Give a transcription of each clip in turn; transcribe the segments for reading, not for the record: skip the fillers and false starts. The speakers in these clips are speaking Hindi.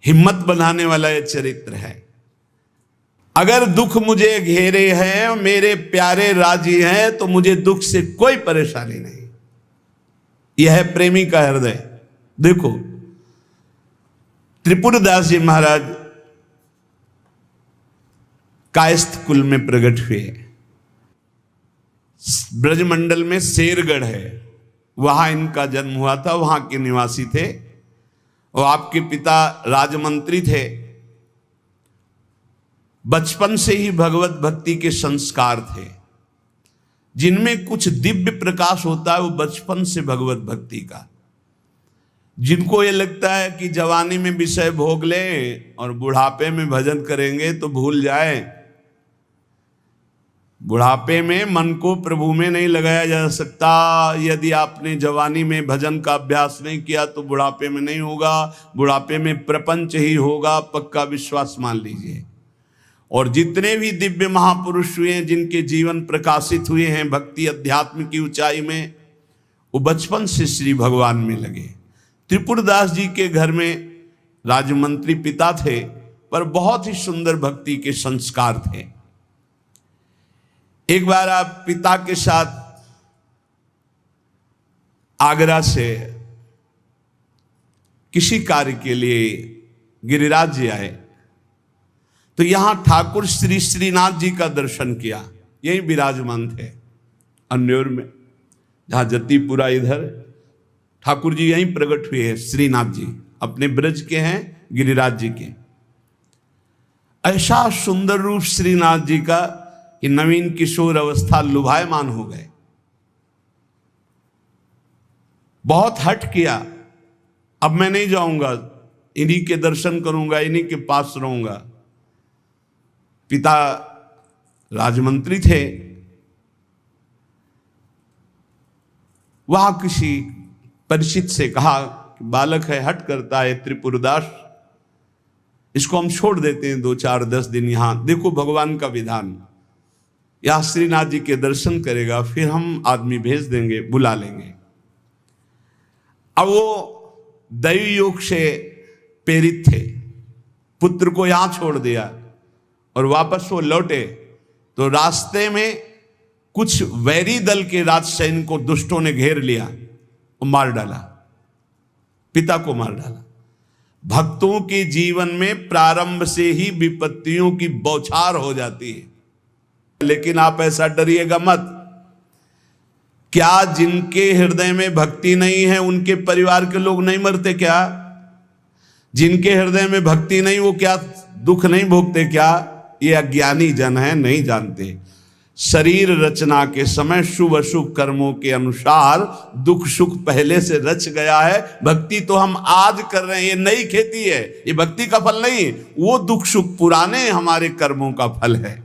हिम्मत बनाने वाला यह चरित्र है। अगर दुख मुझे घेरे हैं, मेरे प्यारे राजी हैं, तो मुझे दुख से कोई परेशानी नहीं। यह है प्रेमी का हृदय। देखो त्रिपुरदास जी महाराज कायस्थ कुल में प्रकट हुए। ब्रजमंडल में शेरगढ़ है, वहां इनका जन्म हुआ था, वहां के निवासी थे। और आपके पिता राजमंत्री थे। बचपन से ही भगवत भक्ति के संस्कार थे। जिनमें कुछ दिव्य प्रकाश होता है वो बचपन से भगवत भक्ति का। जिनको ये लगता है कि जवानी में विषय भोग ले और बुढ़ापे में भजन करेंगे तो भूल जाए। बुढ़ापे में मन को प्रभु में नहीं लगाया जा सकता। यदि आपने जवानी में भजन का अभ्यास नहीं किया तो बुढ़ापे में नहीं होगा। बुढ़ापे में प्रपंच ही होगा, पक्का विश्वास मान लीजिए। और जितने भी दिव्य महापुरुष हुए हैं, जिनके जीवन प्रकाशित हुए हैं भक्ति अध्यात्म की ऊंचाई में, वो बचपन से श्री भगवान में लगे। त्रिपुरदास जी के घर में राजमंत्री पिता थे, पर बहुत ही सुंदर भक्ति के संस्कार थे। एक बार आप पिता के साथ आगरा से किसी कार्य के लिए गिरिराज जी आए, तो यहां ठाकुर श्री श्रीनाथ जी का दर्शन किया। यही विराजमान थे अन्योर में, जहां जतीपुरा इधर ठाकुर जी यहीं प्रकट हुए हैं। श्रीनाथ जी अपने ब्रज के हैं, गिरिराज जी के। ऐसा सुंदर रूप श्रीनाथ जी का कि नवीन किशोर अवस्था लुभायमान हो गए। बहुत हट किया, अब मैं नहीं जाऊंगा, इन्हीं के दर्शन करूंगा, इन्हीं के पास रहूंगा। पिता राजमंत्री थे, वहां किसी परिचित से कहा कि बालक है, हट करता है त्रिपुरदास, इसको हम छोड़ देते हैं 2-4-10 दिन यहां। देखो भगवान का विधान, यहां श्रीनाथ जी के दर्शन करेगा, फिर हम आदमी भेज देंगे, बुला लेंगे। अब वो दैवी योग से प्रेरित थे, पुत्र को यहां छोड़ दिया और वापस वो लौटे तो रास्ते में कुछ वैरी दल के राजसैनिक को दुष्टों ने घेर लिया और मार डाला, पिता को मार डाला। भक्तों के जीवन में प्रारंभ से ही विपत्तियों की बौछार हो जाती है, लेकिन आप ऐसा डरिएगा मत। क्या जिनके हृदय में भक्ति नहीं है उनके परिवार के लोग नहीं मरते क्या? जिनके हृदय में भक्ति नहीं वो क्या दुख नहीं भोगते क्या? ये अज्ञानी जन है, नहीं जानते। शरीर रचना के समय शुभ अशुभ कर्मों के अनुसार दुख सुख पहले से रच गया है। भक्ति तो हम आज कर रहे हैं, ये नई खेती है, ये भक्ति का फल नहीं। वो दुख सुख पुराने हमारे कर्मों का फल है।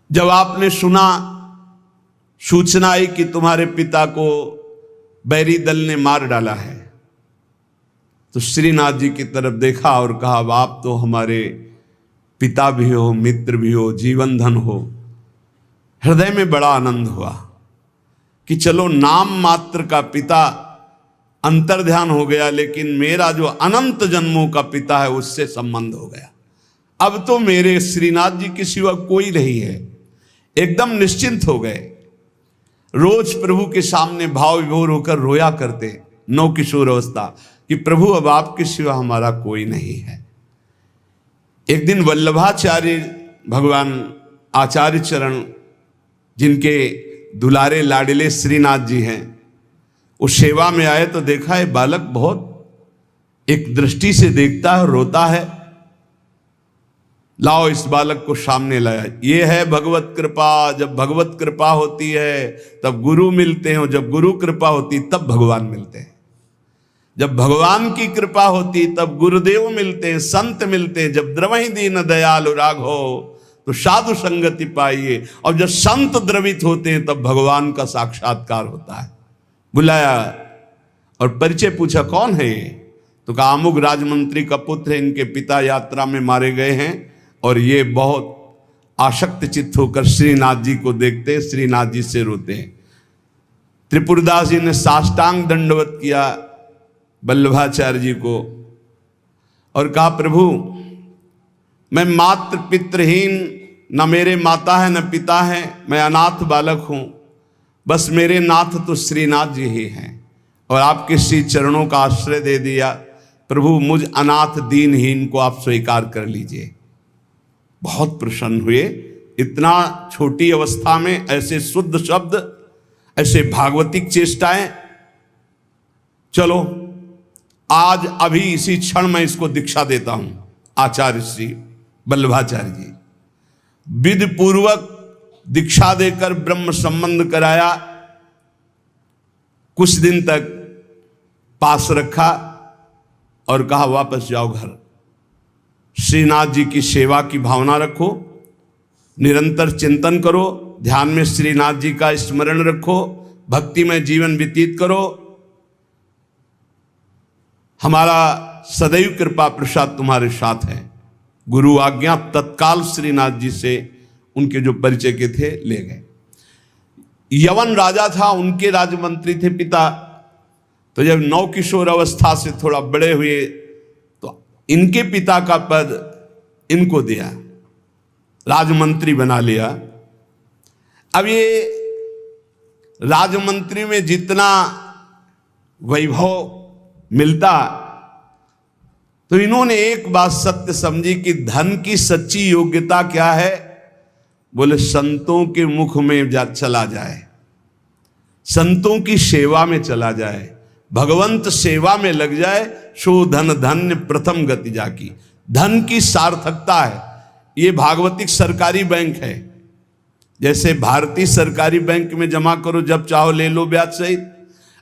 जब आपने सुना, सूचना आई कि तुम्हारे पिता को बैरी दल ने मार डाला है, तो श्रीनाथ जी की तरफ देखा और कहा, आप तो हमारे पिता भी हो, मित्र भी हो, जीवन धन हो। हृदय में बड़ा आनंद हुआ कि चलो नाम मात्र का पिता अंतर्ध्यान हो गया, लेकिन मेरा जो अनंत जन्मों का पिता है उससे संबंध हो गया। अब तो मेरे श्रीनाथ जी के सिवा कोई नहीं है। एकदम निश्चिंत हो गए। रोज प्रभु के सामने भाव विभोर होकर रोया करते, नौ किशोर अवस्था, कि प्रभु अब आपके सिवा हमारा कोई नहीं है। एक दिन वल्लभाचार्य भगवान आचार्य चरण, जिनके दुलारे लाडले श्रीनाथ जी हैं, वो सेवा में आए तो देखा है बालक बहुत एक दृष्टि से देखता है, रोता है। लाओ इस बालक को सामने लाया। ये है भगवत कृपा। जब भगवत कृपा होती है तब गुरु मिलते हैं, और जब गुरु कृपा होती तब भगवान मिलते हैं। जब भगवान की कृपा होती तब गुरुदेव मिलते हैं, संत मिलते हैं। जब द्रवहि दीन दयालु राघो तो साधु संगति पाइए। और जब संत द्रवित होते हैं तब भगवान का साक्षात्कार होता है। बुलाया और परिचय पूछा, कौन है ये? तो कहा अमुक राजमंत्री का पुत्र है, इनके पिता यात्रा में मारे गए हैं। और ये बहुत आसक्त चित्त होकर श्रीनाथ जी को देखते, श्रीनाथ जी से रोते हैं। त्रिपुरदास जी ने साष्टांग दंडवत किया वल्लभाचार्य जी को और कहा प्रभु मैं मात्र पितृहीन, न मेरे माता है न पिता है, मैं अनाथ बालक हूँ, बस मेरे नाथ तो श्रीनाथ जी ही हैं और आपके श्री चरणों का आश्रय दे दिया। प्रभु मुझ अनाथ दीनहीन को आप स्वीकार कर लीजिए। बहुत प्रसन्न हुए। इतना छोटी अवस्था में ऐसे शुद्ध शब्द, ऐसे भागवतिक चेष्टाएं। चलो आज अभी इसी क्षण मैं इसको दीक्षा देता हूं। आचार्य श्री वल्लभाचार्य जी विधि पूर्वक दीक्षा देकर ब्रह्म संबंध कराया। कुछ दिन तक पास रखा और कहा वापस जाओ घर। श्रीनाथ जी की सेवा की भावना रखो, निरंतर चिंतन करो, ध्यान में श्रीनाथ जी का स्मरण रखो, भक्ति में जीवन व्यतीत करो। हमारा सदैव कृपा प्रसाद तुम्हारे साथ है। गुरु आज्ञा तत्काल श्रीनाथ जी से उनके जो परिचय के थे ले गए। यवन राजा था, उनके राजमंत्री थे पिता। तो जब नौ किशोर अवस्था से थोड़ा बड़े हुए तो इनके पिता का पद इनको दिया, राजमंत्री बना लिया। अब ये राजमंत्री में जितना वैभव मिलता, तो इन्होंने एक बात सत्य समझी कि धन की सच्ची योग्यता क्या है। बोले संतों के मुख में चला जाए, संतों की सेवा में चला जाए, भगवंत सेवा में लग जाए, सो धन धन्य प्रथम गति जाकी। धन की सार्थकता है। ये भागवतिक सरकारी बैंक है। जैसे भारतीय सरकारी बैंक में जमा करो जब चाहो ले लो ब्याज सहित,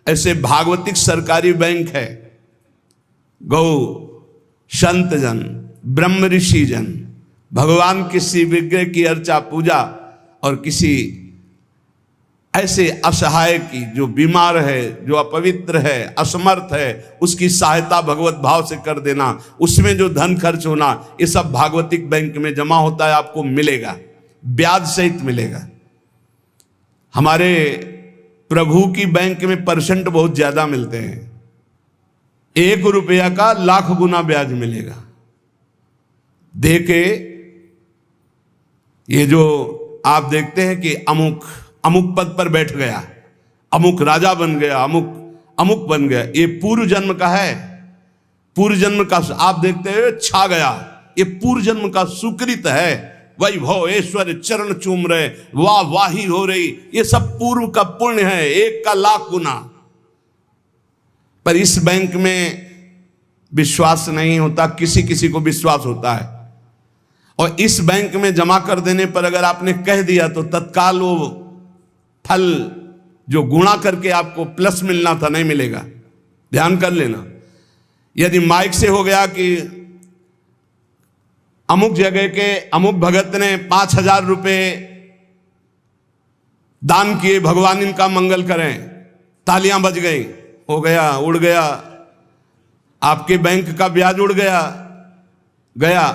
ऐसे भागवतिक सरकारी बैंक है। गौ संत जन, ब्रह्म ऋषि जन, भगवान किसी विग्रह की अर्चा पूजा और किसी ऐसे असहाय की जो बीमार है, जो अपवित्र है, असमर्थ है, उसकी सहायता भगवत भाव से कर देना, उसमें जो धन खर्च होना, ये सब भागवतिक बैंक में जमा होता है। आपको मिलेगा, ब्याज सहित मिलेगा। हमारे प्रभु की बैंक में परसेंट बहुत ज्यादा मिलते हैं। 1 रुपया का लाख गुना ब्याज मिलेगा। दे के ये जो आप देखते हैं कि अमुक अमुक पद पर बैठ गया, अमुक राजा बन गया, अमुक अमुक बन गया, ये पूर्व जन्म का है। पूर्व जन्म का आप देखते हैं छा गया, ये पूर्व जन्म का सुकृत है। वैभव ऐश्वर्य चरण चूम रहे, वाह वाही हो रही, ये सब पूर्व का पुण्य है, 1 का लाख गुना। पर इस बैंक में विश्वास नहीं होता, किसी किसी को विश्वास होता है। और इस बैंक में जमा कर देने पर अगर आपने कह दिया तो तत्काल वो फल जो गुणा करके आपको प्लस मिलना था नहीं मिलेगा। ध्यान कर लेना। यदि माइक से हो गया कि अमुक जगह के अमुक भगत ने 5,000 रुपए दान किए, भगवान इनका मंगल करें, तालियां बज गई, हो गया, उड़ गया, आपके बैंक का ब्याज उड़ गया।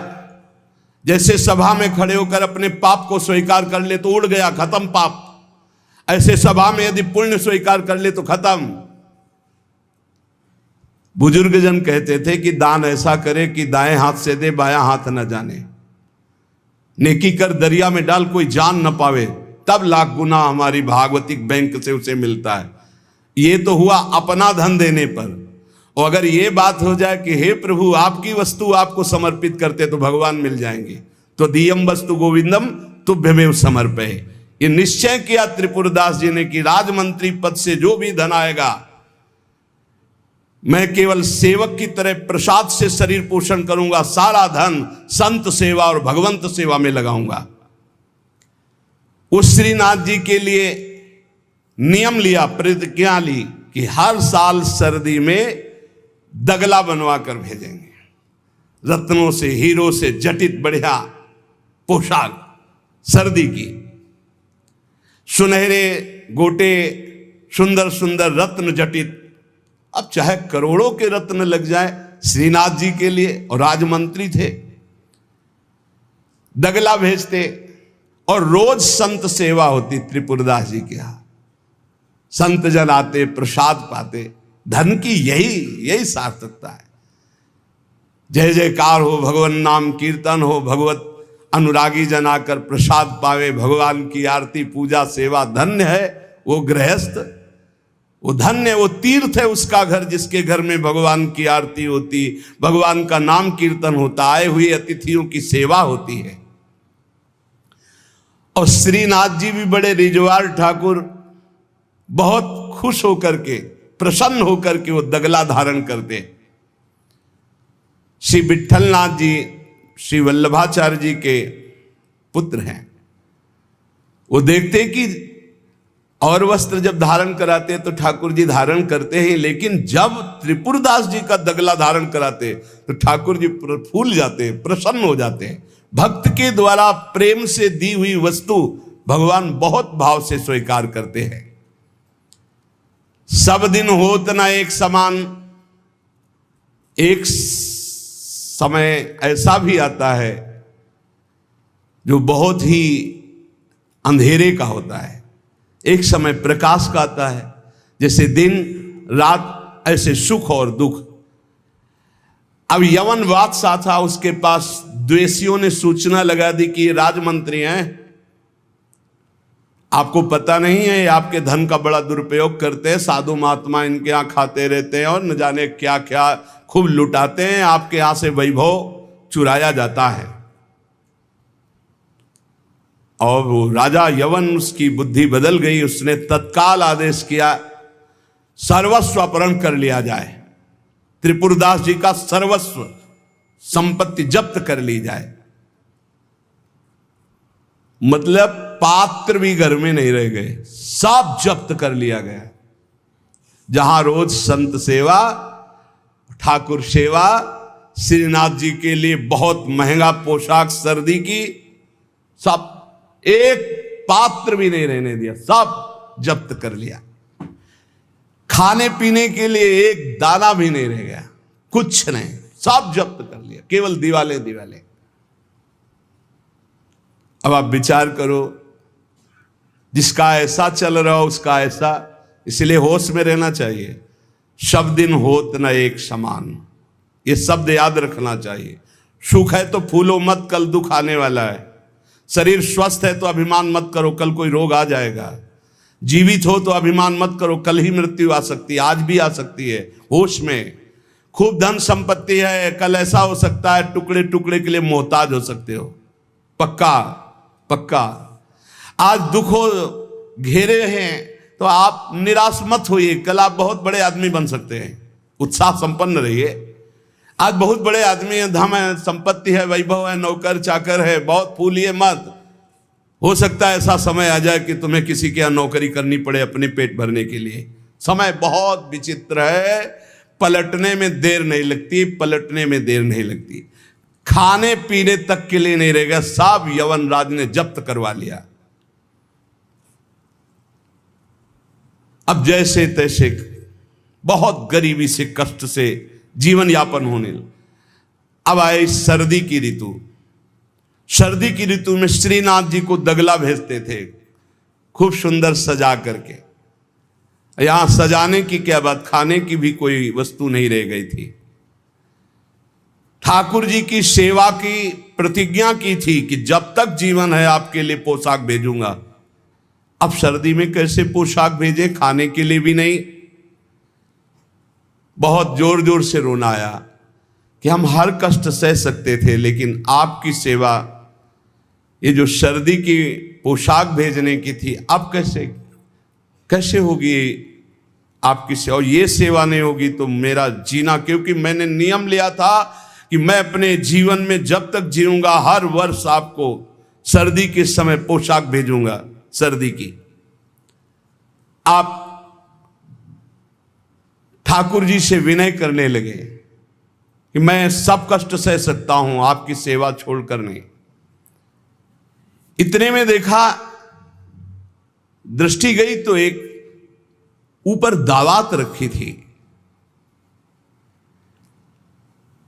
जैसे सभा में खड़े होकर अपने पाप को स्वीकार कर ले तो उड़ गया, खत्म पाप। ऐसे सभा में यदि पुण्य स्वीकार कर ले तो खत्म। बुजुर्ग जन कहते थे कि दान ऐसा करे कि दाएं हाथ से दे, बायां हाथ न जाने। नेकी कर दरिया में डाल, कोई जान न पावे, तब लाख गुना हमारी भागवतिक बैंक से उसे मिलता है। ये तो हुआ अपना धन देने पर। और अगर ये बात हो जाए कि हे प्रभु आपकी वस्तु आपको समर्पित करते तो भगवान मिल जाएंगे, तो दियम वस्तु गोविंदम तुभ्यमेव समर्पये। ये निश्चय किया त्रिपुरदास जी ने कि राजमंत्री पद से जो भी धन आएगा मैं केवल सेवक की तरह प्रसाद से शरीर पोषण करूंगा, सारा धन संत सेवा और भगवंत सेवा में लगाऊंगा। उस श्रीनाथ जी के लिए नियम लिया, प्रतिज्ञा ली कि हर साल सर्दी में दगला बनवा कर भेजेंगे, रत्नों से हीरो से जटित बढ़िया पोशाक, सर्दी की सुनहरे गोटे, सुंदर सुंदर रत्न जटित। अब चाहे करोड़ों के रत्न लग जाए श्रीनाथ जी के लिए, और राजमंत्री थे, दगला भेजते। और रोज संत सेवा होती त्रिपुरदास जी के यहां, संत जन आते, प्रसाद पाते। धन की यही सार्थकता है। जय जयकार हो, भगवान नाम कीर्तन हो, भगवत अनुरागी जन आकर प्रसाद पावे, भगवान की आरती पूजा सेवा। धन्य है वो गृहस्थ, वो धन्य, वो तीर्थ है उसका घर जिसके घर में भगवान की आरती होती, भगवान का नाम कीर्तन होता, आए हुए अतिथियों की सेवा होती है। और श्रीनाथ जी भी बड़े रिजवार ठाकुर, बहुत खुश होकर के, प्रसन्न होकर के वो दगला धारण करते। श्री विठलनाथ जी श्री वल्लभाचार्य जी के पुत्र हैं। वो देखते कि और वस्त्र जब धारण कराते तो ठाकुर जी धारण करते हैं, लेकिन जब त्रिपुरदास जी का दगला धारण कराते तो ठाकुर जी फूल जाते हैं, प्रसन्न हो जाते हैं। भक्त के द्वारा प्रेम से दी हुई वस्तु भगवान बहुत भाव से स्वीकार करते हैं। सब दिन होत न एक समान, एक समय ऐसा भी आता है जो बहुत ही अंधेरे का होता है, एक समय प्रकाश का आता है। जैसे दिन रात ऐसे सुख और दुख। अब यवन बादशाह था, उसके पास द्वेषियों ने सूचना लगा दी कि ये राजमंत्री हैं, आपको पता नहीं है, आपके धन का बड़ा दुरुपयोग करते हैं, साधु महात्मा इनके यहाँ खाते रहते हैं और न जाने क्या क्या खूब लुटाते हैं, आपके यहां से वैभव चुराया जाता है। और वो राजा यवन, उसकी बुद्धि बदल गई, उसने तत्काल आदेश किया सर्वस्व अपहरण कर लिया जाए, त्रिपुरदास जी का सर्वस्व संपत्ति जब्त कर ली जाए। मतलब पात्र भी घर में नहीं रह गए, सब जब्त कर लिया गया। जहां रोज संत सेवा, ठाकुर सेवा, श्रीनाथ जी के लिए बहुत महंगा पोशाक सर्दी की, सब, एक पात्र भी नहीं रहने दिया, सब जब्त कर लिया। खाने पीने के लिए एक दाना भी नहीं रह गया, कुछ नहीं, सब जब्त कर लिया, केवल दीवाले दीवाले। अब आप विचार करो, जिसका ऐसा चल रहा हो उसका ऐसा, इसलिए होश में रहना चाहिए। सब दिन होत न एक समान, ये शब्द याद रखना चाहिए। सुख है तो फूलो मत, कल दुख आने वाला है। शरीर स्वस्थ है तो अभिमान मत करो, कल कोई रोग आ जाएगा। जीवित हो तो अभिमान मत करो, कल ही मृत्यु आ सकती है, आज भी आ सकती है। होश में, खूब धन संपत्ति है, कल ऐसा हो सकता है टुकड़े टुकड़े के लिए मोहताज हो सकते हो। पक्का पक्का। आज दुखों घेरे हैं तो आप निराश मत होइए, कल आप बहुत बड़े आदमी बन सकते हैं। उत्साह संपन्न रहिए। आज बहुत बड़े आदमी हैं, धन है, संपत्ति है, वैभव है, नौकर चाकर है, बहुत फूलिए मत। हो सकता है ऐसा समय आ जाए कि तुम्हें किसी के यहाँ नौकरी करनी पड़े अपने पेट भरने के लिए। समय बहुत विचित्र है, पलटने में देर नहीं लगती, पलटने में देर नहीं लगती। खाने पीने तक के लिए नहीं रहेगा, सब यवन राज ने जब्त करवा लिया। अब जैसे तैसे बहुत गरीबी से, कष्ट से जीवन यापन होने लगा। अब आए सर्दी की ऋतु। सर्दी की ऋतु में श्रीनाथ जी को दगला भेजते थे, खूब सुंदर सजा करके। यहां सजाने की क्या बात, खाने की भी कोई वस्तु नहीं रह गई थी। ठाकुर जी की सेवा की प्रतिज्ञा की थी कि जब तक जीवन है आपके लिए पोशाक भेजूंगा। अब सर्दी में कैसे पोशाक भेजे, खाने के लिए भी नहीं। बहुत जोर जोर से रोना आया कि हम हर कष्ट सह सकते थे, लेकिन आपकी सेवा, ये जो सर्दी की पोशाक भेजने की थी, अब कैसे होगी आपकी सेवा। और ये सेवा नहीं होगी तो मेरा जीना, क्योंकि मैंने नियम लिया था कि मैं अपने जीवन में जब तक जीऊंगा हर वर्ष आपको सर्दी के समय पोशाक भेजूंगा, सर्दी की। आप ठाकुर जी से विनय करने लगे कि मैं सब कष्ट सह सकता हूं, आपकी सेवा छोड़कर नहीं। इतने में देखा, दृष्टि गई तो एक ऊपर दावात रखी थी।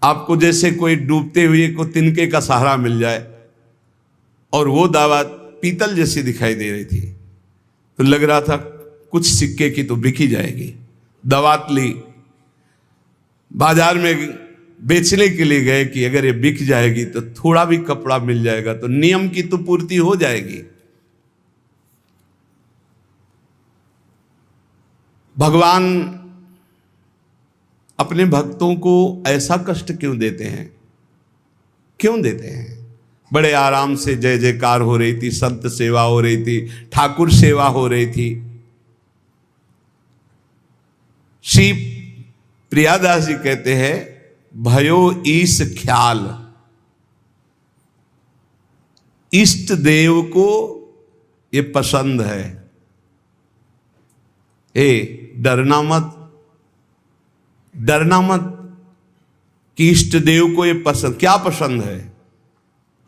आपको जैसे कोई डूबते हुए को तिनके का सहारा मिल जाए, और वो दावत पीतल जैसी दिखाई दे रही थी, तो लग रहा था कुछ सिक्के की तो बिकी जाएगी। दावत ली, बाजार में बेचने के लिए गए कि अगर ये बिक जाएगी तो थोड़ा भी कपड़ा मिल जाएगा तो नियम की तो पूर्ति हो जाएगी। भगवान अपने भक्तों को ऐसा कष्ट क्यों देते हैं? क्यों देते हैं? बड़े आराम से जय जयकार हो रही थी, संत सेवा हो रही थी, ठाकुर सेवा हो रही थी। श्री प्रियादास जी कहते हैं, भयो ईश ख्याल, इष्ट देव को ये पसंद है। डरना मत, डरना मत कि इष्ट देव को ये पसंद। क्या पसंद है?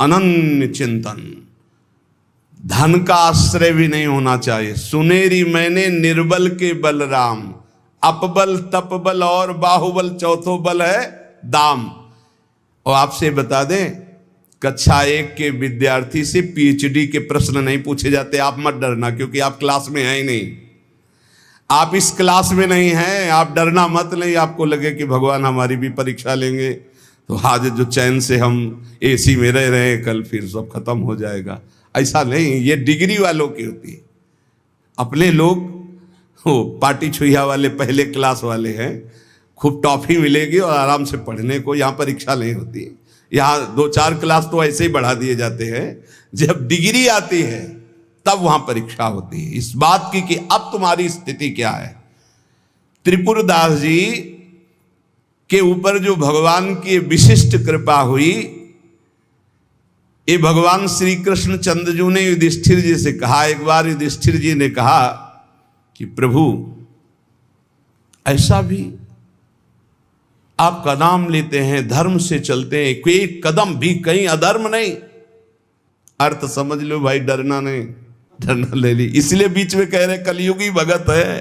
अनन्य चिंतन। धन का आश्रय भी नहीं होना चाहिए। सुनेरी मैंने निर्बल के बलराम, अपबल तपबल और बाहुबल, चौथो बल है दाम। और आपसे बता दें, कक्षा 1 के विद्यार्थी से पीएचडी के प्रश्न नहीं पूछे जाते। आप मत डरना, क्योंकि आप क्लास में हैं ही नहीं। आप इस क्लास में नहीं हैं, आप डरना मत। नहीं आपको लगे कि भगवान हमारी भी परीक्षा लेंगे तो आज जो चैन से हम एसी में रह रहे हैं, कल फिर सब खत्म हो जाएगा। ऐसा नहीं, ये डिग्री वालों की होती है। अपने लोग वो पार्टी छुइया वाले पहले क्लास वाले हैं, खूब टॉफी मिलेगी और आराम से पढ़ने को। यहाँ परीक्षा नहीं होती है। यहाँ 2-4 क्लास तो ऐसे ही बढ़ा दिए जाते हैं। जब डिग्री आती है तब वहां परीक्षा होती है, इस बात की कि अब तुम्हारी स्थिति क्या है। त्रिपुरदास जी के ऊपर जो भगवान की विशिष्ट कृपा हुई, ये भगवान श्री कृष्ण चंद्रजू ने युधिष्ठिर जी से कहा। एक बार युधिष्ठिर जी ने कहा कि प्रभु, ऐसा भी आपका नाम लेते हैं, धर्म से चलते हैं, कोई कदम भी कहीं अधर्म नहीं। अर्थ समझ लो भाई, डरना नहीं, डरना ले ली। इसलिए बीच में कह रहे कलयुगी भगत है,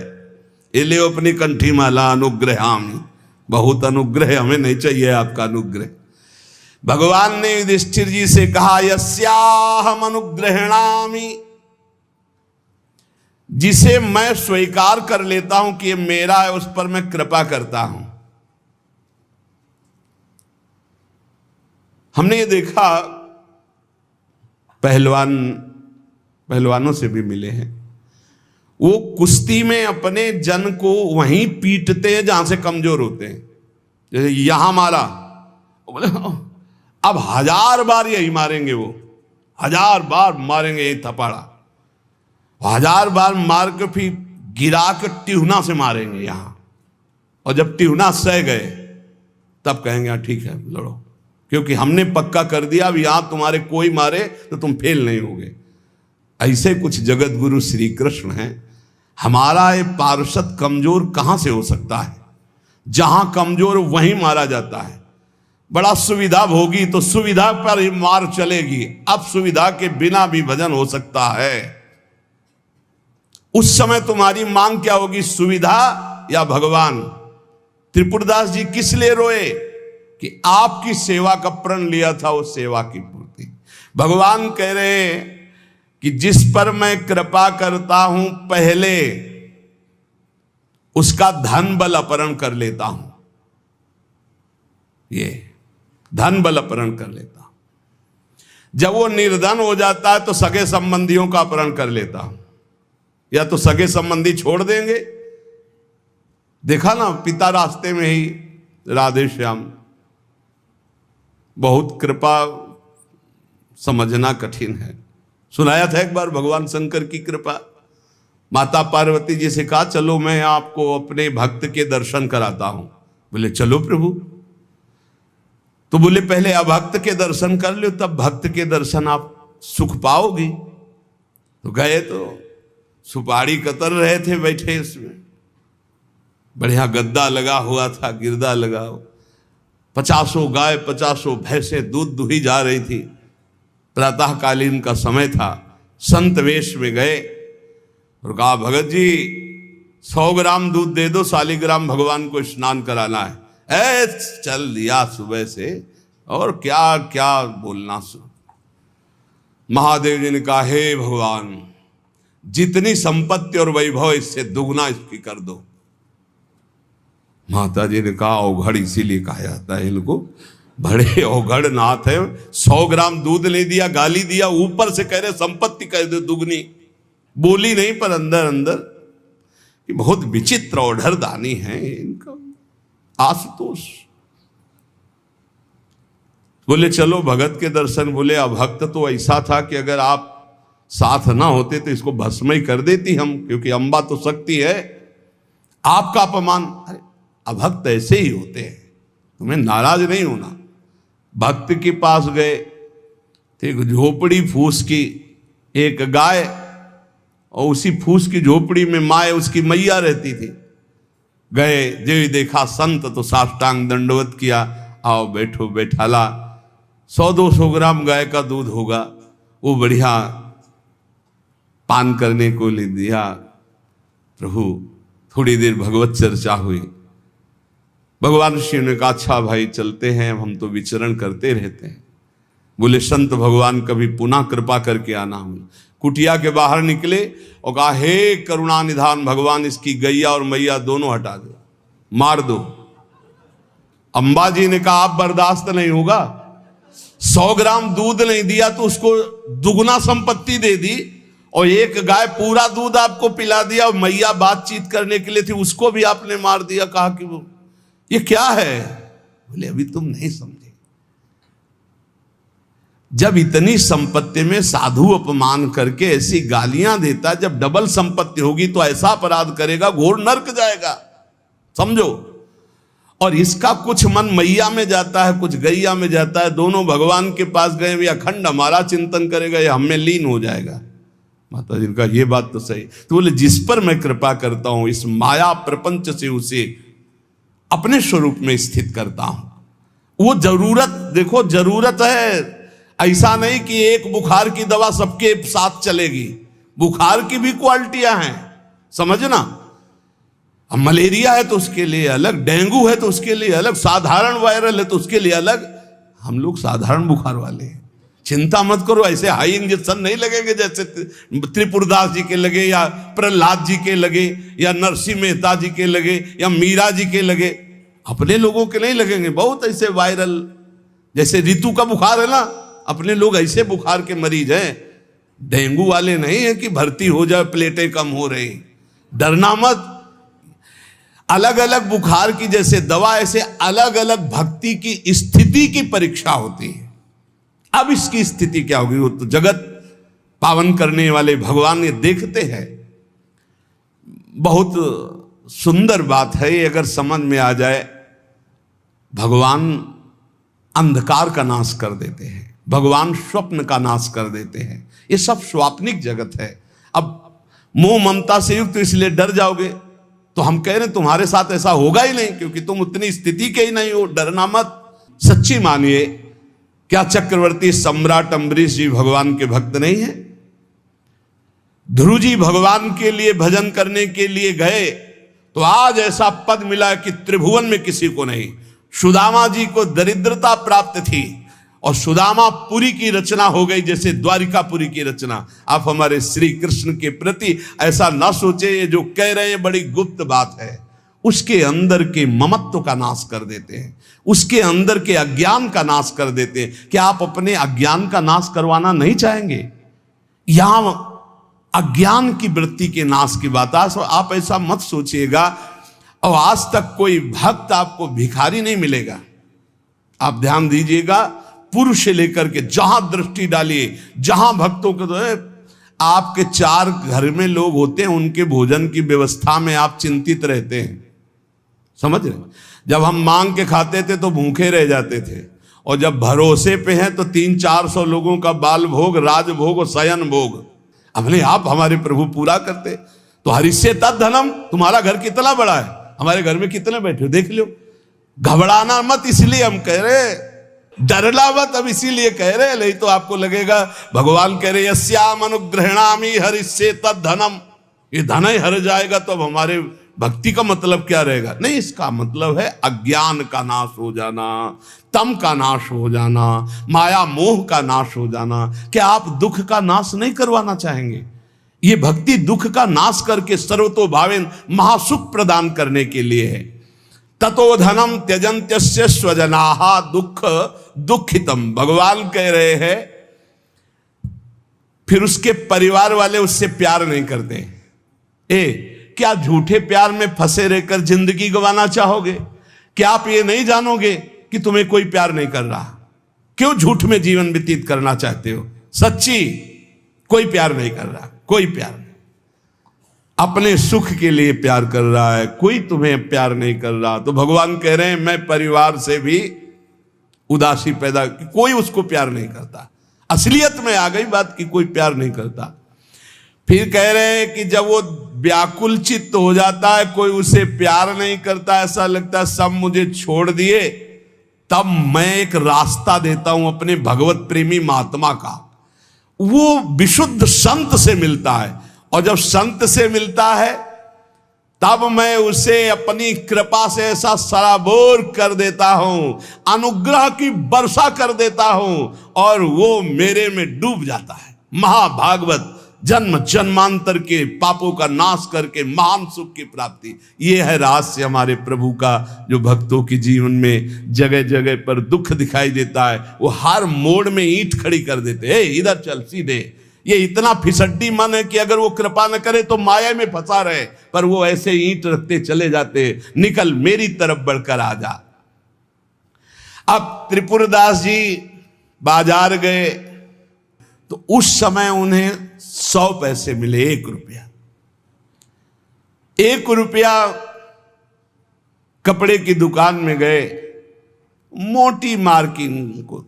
ये ले अपनी कंठी माला अनुग्रहामि। बहुत अनुग्रह, हमें नहीं चाहिए आपका अनुग्रह। भगवान ने युधिष्ठिर जी से कहा, यस्याहम अनुग्रहणामि, जिसे मैं स्वीकार कर लेता हूं कि ये मेरा है, उस पर मैं कृपा करता हूं। हमने ये देखा, पहलवानों से भी मिले हैं, वो कुश्ती में अपने जन को वहीं पीटते हैं जहां से कमजोर होते हैं। जैसे यहां मारा, बोले अब 1000 बार यही मारेंगे, वो 1000 बार मारेंगे यही थपाड़ा, 1000 बार मार के फिर गिरा के टिहुना से मारेंगे यहां। और जब टिहुना सह गए तब कहेंगे हाँ ठीक है लड़ो, क्योंकि हमने पक्का कर दिया अब यहां तुम्हारे कोई मारे तो तुम फेल नहीं होगे। ऐसे कुछ जगत गुरु श्री कृष्ण हैं। हमारा ये पार्षद कमजोर कहां से हो सकता है? जहां कमजोर वहीं मारा जाता है। बड़ा सुविधा भोगी तो सुविधा पर ही मार चलेगी, अब सुविधा के बिना भी भजन हो सकता है। उस समय तुम्हारी मांग क्या होगी, सुविधा या भगवान? त्रिपुरदास जी किस लिए रोए? कि आपकी सेवा का प्रण लिया था, वो सेवा की पूर्ति। भगवान कह रहे कि जिस पर मैं कृपा करता हूं पहले उसका धन बल अपहरण कर लेता हूं। ये धन बल अपहरण कर लेता हूं। जब वो निर्धन हो जाता है तो सगे संबंधियों का अपहरण कर लेता हूं, या तो सगे संबंधी छोड़ देंगे। देखा ना, पिता रास्ते में ही राधे श्याम। बहुत कृपा समझना कठिन है। सुनाया था एक बार भगवान शंकर की कृपा। माता पार्वती जी से कहा चलो मैं आपको अपने भक्त के दर्शन कराता हूं। बोले चलो प्रभु। तो बोले पहले अभक्त के दर्शन कर लो, तब भक्त के दर्शन आप सुख पाओगे। तो गए तो सुपारी कतर रहे थे बैठे, इसमें बढ़िया गद्दा लगा हुआ था, गिरदा लगा हुआ, 50 गाय 50 भैंसे दूध दुही जा रही थी। प्रातःकालीन का समय था। संत वेश में गए और कहा भगत जी 100 ग्राम दूध दे दो, शालिग्राम भगवान को स्नान कराना है। चल दिया सुबह से, और क्या क्या बोलना। महादेव जी ने कहा हे भगवान, जितनी संपत्ति और वैभव इससे दुगना इसकी कर दो। माता जी ने कहा अवघड़ इसीलिए कहा जाता है इनको, बड़े अवघड़ नाथ है। 100 ग्राम दूध ले दिया, गाली दिया, ऊपर से कह रहे संपत्ति कह दो दुगनी, बोली नहीं पर अंदर अंदर कि बहुत विचित्र और दानी है इनका। आशुतोष बोले चलो भगत के दर्शन। बोले अभक्त तो ऐसा था कि अगर आप साथ ना होते तो इसको भस्म ही कर देती हम, क्योंकि अम्बा तो शक्ति है, आपका अपमान। अरे अभक्त ऐसे ही होते हैं, तुम्हें नाराज नहीं होना। भक्त के पास गए, एक झोपड़ी फूस की, एक गाय, और उसी फूस की झोपड़ी में माए उसकी मैया रहती थी। गए, जो देखा संत तो साष्टांग दंडवत किया, आओ बैठो बैठाला। 100-200 ग्राम गाय का दूध होगा, वो बढ़िया पान करने को ले दिया। प्रभु थोड़ी देर भगवत चर्चा हुई। भगवान शिव ने कहा अच्छा भाई चलते हैं, हम तो विचरण करते रहते हैं। बोले संत भगवान कभी पुनः कृपा करके आना। हम कुटिया के बाहर निकले और कहा हे करुणा निधान भगवान, इसकी गैया और मैया दोनों हटा दो, मार दो। अम्बा जी ने कहा आप बर्दाश्त नहीं होगा, 100 ग्राम दूध नहीं दिया तो उसको दुगना संपत्ति दे दी, और एक गाय पूरा दूध आपको पिला दिया, और मैया बातचीत करने के लिए थी उसको भी आपने मार दिया। कहा कि वो ये क्या है? बोले अभी तुम नहीं समझे। जब इतनी संपत्ति में साधु अपमान करके ऐसी गालियां देता, जब डबल संपत्ति होगी तो ऐसा अपराध करेगा घोर नरक जाएगा, समझो। और इसका कुछ मन मैया में जाता है, कुछ गैया में जाता है। दोनों भगवान के पास गए, भी अखंड हमारा चिंतन करेगा, ये हमें लीन हो जाएगा। माता जी का ये बात तो सही। तो बोले जिस पर मैं कृपा करता हूं, इस माया प्रपंच से उसे अपने स्वरूप में स्थित करता हूं। वो जरूरत, देखो जरूरत है, ऐसा नहीं कि एक बुखार की दवा सबके साथ चलेगी। बुखार की भी क्वालिटियां हैं, समझना। अब मलेरिया है तो उसके लिए अलग, डेंगू है तो उसके लिए अलग, साधारण वायरल है तो उसके लिए अलग। हम लोग साधारण बुखार वाले हैं, चिंता मत करो। ऐसे हाई इंजेक्शन नहीं लगेंगे जैसे त्रिपुरदास जी के लगे, या प्रहलाद जी के लगे, या नरसिंह मेहता जी के लगे, या मीरा जी के लगे। अपने लोगों के नहीं लगेंगे। बहुत ऐसे वायरल, जैसे ऋतु का बुखार है ना, अपने लोग ऐसे बुखार के मरीज हैं। डेंगू वाले नहीं है कि भर्ती हो जाए, प्लेटें कम हो रही। डरना मत। अलग अलग बुखार की जैसे दवा, ऐसे अलग अलग भक्ति की स्थिति की परीक्षा होती है। अब इसकी स्थिति क्या होगी, वो तो जगत पावन करने वाले भगवान ये देखते हैं। बहुत सुंदर बात है ये, अगर समझ में आ जाए। भगवान अंधकार का नाश कर देते हैं, भगवान स्वप्न का नाश कर देते हैं। ये सब स्वाप्निक जगत है। अब मोह ममता से युक्त इसलिए डर जाओगे, तो हम कह रहे हैं तुम्हारे साथ ऐसा होगा ही नहीं, क्योंकि तुम उतनी स्थिति के ही नहीं हो। डरना मत, सच्ची मानिए। क्या चक्रवर्ती सम्राट अम्बरीश जी भगवान के भक्त नहीं है? ध्रुव जी भगवान के लिए भजन करने के लिए गए तो आज ऐसा पद मिला कि त्रिभुवन में किसी को नहीं। सुदामा जी को दरिद्रता प्राप्त थी, और सुदामापुरी की रचना हो गई जैसे द्वारिकापुरी की रचना। आप हमारे श्री कृष्ण के प्रति ऐसा ना सोचे, ये जो कह रहे हैं बड़ी गुप्त बात है। उसके अंदर के ममत्व का नाश कर देते हैं, उसके अंदर के अज्ञान का नाश कर देते हैं। क्या आप अपने अज्ञान का नाश करवाना नहीं चाहेंगे? यहां अज्ञान की वृत्ति के नाश की बात है। आप ऐसा मत सोचिएगा। और आज तक कोई भक्त आपको भिखारी नहीं मिलेगा। आप ध्यान दीजिएगा, पुरुष से लेकर के जहां दृष्टि डालिए, जहां भक्तों को, तो आपके 4 घर में लोग होते हैं, उनके भोजन की व्यवस्था में आप चिंतित रहते हैं, समझ रहे? जब हम मांग के खाते थे तो भूखे रह जाते थे, और जब भरोसे पे हैं तो 300-400 लोगों का बाल भोग, राजभोग और शयन भोग अपने आप हमारे प्रभु पूरा करते। तो हरिष्ये तद्धनम, तुम्हारा घर कितना बड़ा है, हमारे घर में कितने बैठे हो देख लो। घबराना मत, इसलिए हम कह रहे, डरना मत अब इसीलिए कह रहे। नहीं तो आपको लगेगा भगवान कह रहे यस्याम अनुग्रहणामि हरिष्ये तद्धनम, ये धन ही हर जाएगा तो अब हमारे भक्ति का मतलब क्या रहेगा? नहीं, इसका मतलब है अज्ञान का नाश हो जाना, तम का नाश हो जाना, माया मोह का नाश हो जाना। क्या आप दुख का नाश नहीं करवाना चाहेंगे? ये भक्ति दुख का नाश करके सर्वतोभावेन महासुख प्रदान करने के लिए है। ततो धनम त्यजन्त्यस्य स्वजनाहा दुख दुखितम। भगवान कह रहे हैं फिर उसके परिवार वाले उससे प्यार नहीं करते। क्या झूठे प्यार में फंसे रहकर जिंदगी गंवाना चाहोगे? क्या आप ये नहीं जानोगे कि तुम्हें कोई प्यार नहीं कर रहा? क्यों झूठ में जीवन व्यतीत करना चाहते हो? सच्ची कोई प्यार नहीं कर रहा, कोई प्यार नहीं। अपने सुख के लिए प्यार कर रहा है, कोई तुम्हें प्यार नहीं कर रहा। तो भगवान कह रहे हैं मैं परिवार से भी उदासी पैदा, कोई उसको प्यार नहीं करता। असलियत में आ गई बात कि कोई प्यार नहीं करता। फिर कह रहे हैं कि जब वो व्याकुल चित्त हो जाता है, कोई उसे प्यार नहीं करता, ऐसा लगता है सब मुझे छोड़ दिए, तब मैं एक रास्ता देता हूं अपने भगवत प्रेमी महात्मा का। वो विशुद्ध संत से मिलता है, और जब संत से मिलता है तब मैं उसे अपनी कृपा से ऐसा सराबोर कर देता हूं, अनुग्रह की वर्षा कर देता हूं, और वो मेरे में डूब जाता है। महाभागवत जन्म जन्मांतर के पापों का नाश करके महान सुख की प्राप्ति, ये है रहस्य हमारे प्रभु का, जो भक्तों के जीवन में जगह जगह पर दुख दिखाई देता है। वो हर मोड़ में ईंट खड़ी कर देते हैं, इधर चल सीधे। ये इतना फिसड्डी मन है कि अगर वो कृपा न करे तो माया में फंसा रहे, पर वो ऐसे ईंट रखते चले जाते, निकल मेरी तरफ बढ़कर आ जा। अब त्रिपुरदास जी बाजार गए तो उस समय उन्हें 100 पैसे मिले, 1 रुपया। 1 रुपया कपड़े की दुकान में गए, मोटी मार्किंग को।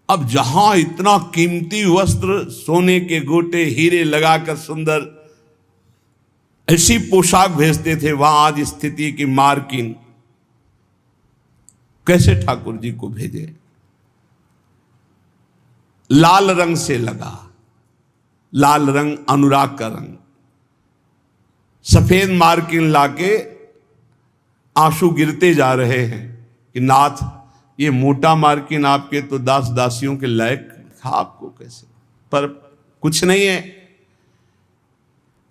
अब जहां इतना कीमती वस्त्र, सोने के गोटे, हीरे लगाकर सुंदर ऐसी पोशाक भेजते थे, वहां आज स्थिति की मार्किंग कैसे ठाकुर जी को भेजे? लाल रंग से लगा, लाल रंग अनुराग का रंग, सफेद मार्किन लाके आंसू गिरते जा रहे हैं कि नाथ ये मोटा मार्किन आपके तो दास दासियों के लायक था, आपको कैसे? पर कुछ नहीं है।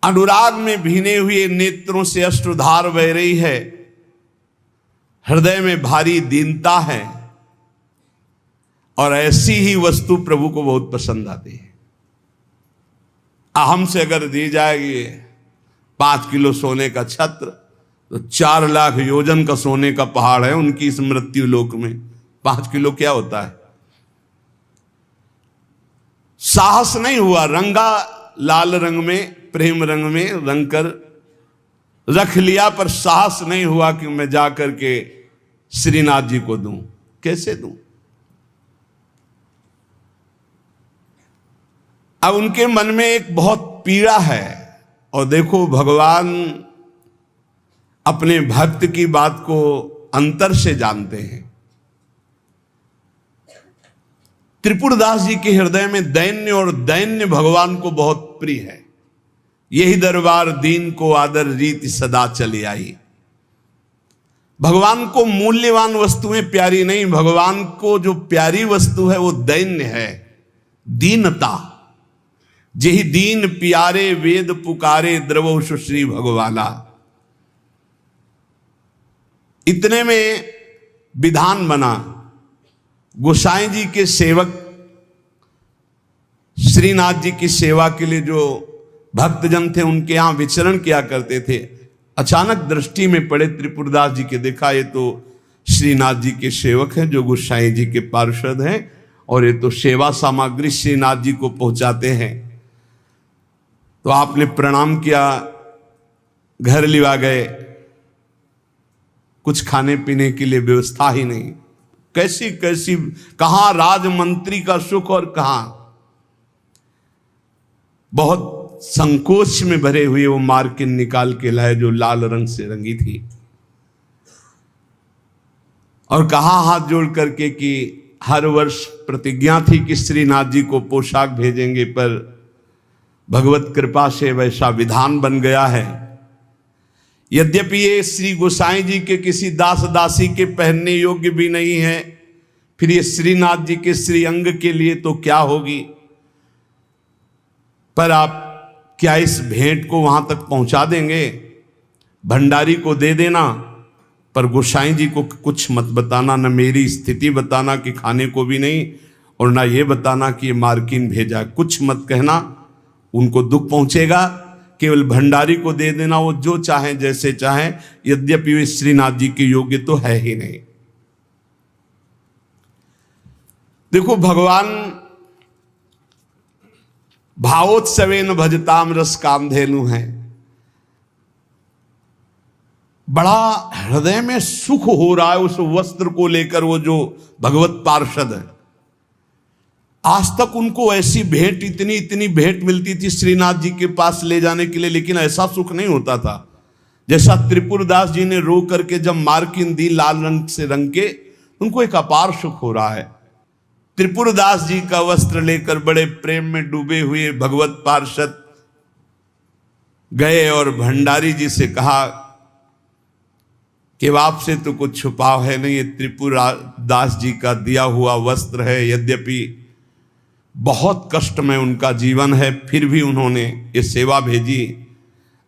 अनुराग में भीने हुए नेत्रों से अश्रुधार बह रही है, हृदय में भारी दीनता है, और ऐसी ही वस्तु प्रभु को बहुत पसंद आती है। अहम से अगर दी जाएगी 5 किलो सोने का छत्र, तो 4 लाख योजन का सोने का पहाड़ है उनकी इस मृत्यु लोक में। 5 किलो क्या होता है? साहस नहीं हुआ, रंगा लाल रंग में, प्रेम रंग में रंग कर रख लिया, पर साहस नहीं हुआ कि मैं जाकर के श्रीनाथ जी को दूं। कैसे दूं? अब उनके मन में एक बहुत पीड़ा है, और देखो भगवान अपने भक्त की बात को अंतर से जानते हैं। त्रिपुरदास जी के हृदय में दैन्य, और दैन्य भगवान को बहुत प्रिय है। यही दरबार दीन को आदर रीति सदा चली आई। भगवान को मूल्यवान वस्तुएं प्यारी नहीं, भगवान को जो प्यारी वस्तु है वो दैन्य है, दीनता। जेहि दीन प्यारे वेद पुकारे, द्रवो सुश्री भगवाला। इतने में विधान बना, गोसाई जी के सेवक श्रीनाथ जी की सेवा के लिए जो भक्तजन थे उनके यहां विचरण किया करते थे, अचानक दृष्टि में पड़े त्रिपुरदास जी के। देखा ये तो श्रीनाथ जी के सेवक हैं जो गोसाई जी के पार्षद हैं, और ये तो सेवा सामग्री श्रीनाथ जी को पहुंचाते हैं। तो आपने प्रणाम किया, घर लिवा गए, कुछ खाने पीने के लिए व्यवस्था ही नहीं। कैसी कैसी, कहां राजमंत्री का सुख और कहां, बहुत संकोच में भरे हुए वो मार्किन निकाल के लाए जो लाल रंग से रंगी थी, और कहा हाथ जोड़ करके कि हर वर्ष प्रतिज्ञा थी कि श्रीनाथ जी को पोशाक भेजेंगे, पर भगवत कृपा से वैसा विधान बन गया है। यद्यपि ये श्री गोसाई जी के किसी दास दासी के पहनने योग्य भी नहीं है, फिर ये श्रीनाथ जी के श्री अंग के लिए तो क्या होगी। पर आप क्या इस भेंट को वहां तक पहुंचा देंगे? भंडारी को दे देना, पर गोसाई जी को कुछ मत बताना, न मेरी स्थिति बताना कि खाने को भी नहीं, और ना ये बताना कि ये मार्किन भेजा, कुछ मत कहना, उनको दुख पहुंचेगा। केवल भंडारी को दे देना, वो जो चाहे जैसे चाहे, यद्यपि वे श्रीनाथ जी के योग्य तो है ही नहीं। देखो, भगवान भावोत्सवेन भजताम रस कामधेनु है। बड़ा हृदय में सुख हो रहा है उस वस्त्र को लेकर। वो जो भगवत पार्षद है, आज तक उनको ऐसी भेंट, इतनी भेंट मिलती थी श्रीनाथ जी के पास ले जाने के लिए, लेकिन ऐसा सुख नहीं होता था जैसा त्रिपुरदास जी ने रो करके जब मार्किन दी लाल रंग से रंग के, उनको एक अपार सुख हो रहा है। त्रिपुरदास जी का वस्त्र लेकर बड़े प्रेम में डूबे हुए भगवत पार्षद गए और भंडारी जी से कहा कि आपसे तो कुछ छुपाव है नहीं, ये त्रिपुरदास जी का दिया हुआ वस्त्र है, यद्यपि बहुत कष्ट में उनका जीवन है, फिर भी उन्होंने ये सेवा भेजी।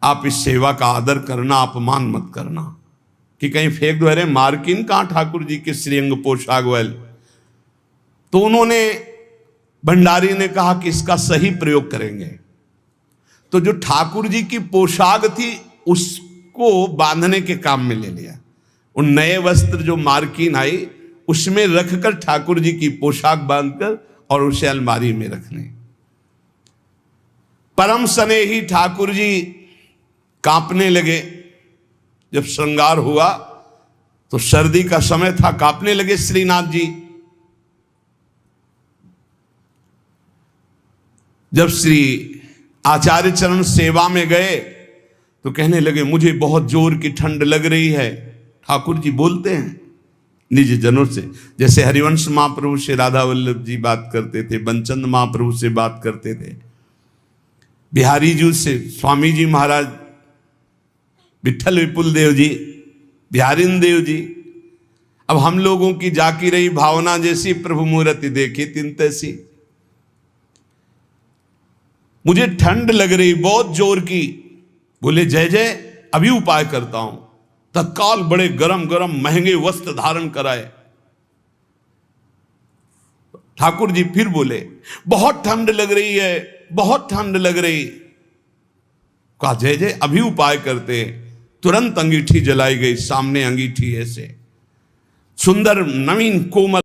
आप इस सेवा का आदर करना, अपमान मत करना कि कहीं फेंक दो, अरे मार्किन कहाँ ठाकुर जी के श्रीअंग पोशाक वाले। तो उन्होंने, भंडारी ने कहा कि इसका सही प्रयोग करेंगे। तो जो ठाकुर जी की पोशाक थी उसको बांधने के काम में ले लिया। उन नए वस्त्र जो मार्किन आई उसमें रखकर ठाकुर जी की पोशाक बांधकर और उसे अलमारी में रखने। परम स्नेही ठाकुर जी कांपने लगे। जब श्रृंगार हुआ तो सर्दी का समय था, कांपने लगे श्रीनाथ जी। जब श्री आचार्य चरण सेवा में गए तो कहने लगे मुझे बहुत जोर की ठंड लग रही है। ठाकुर जी बोलते हैं निज जनों से, जैसे हरिवंश महाप्रभु से राधा वल्लभ जी बात करते थे, बंचंद महाप्रभु से बात करते थे, बिहारी जी से स्वामी जी महाराज, विठल विपुल देव जी, बिहारिन देव जी। अब हम लोगों की जाकी रही भावना जैसी प्रभु मूर्ति देखी तिन तैसी। मुझे ठंड लग रही बहुत जोर की। बोले जय जय, अभी उपाय करता हूं। तत्काल बड़े गरम गरम महंगे वस्त्र धारण कराए। ठाकुर जी फिर बोले बहुत ठंड लग रही है, बहुत ठंड लग रही। कहा जय जय, अभी उपाय करते। तुरंत अंगीठी जलाई गई, सामने अंगीठी ऐसे सुंदर नवीन कोमल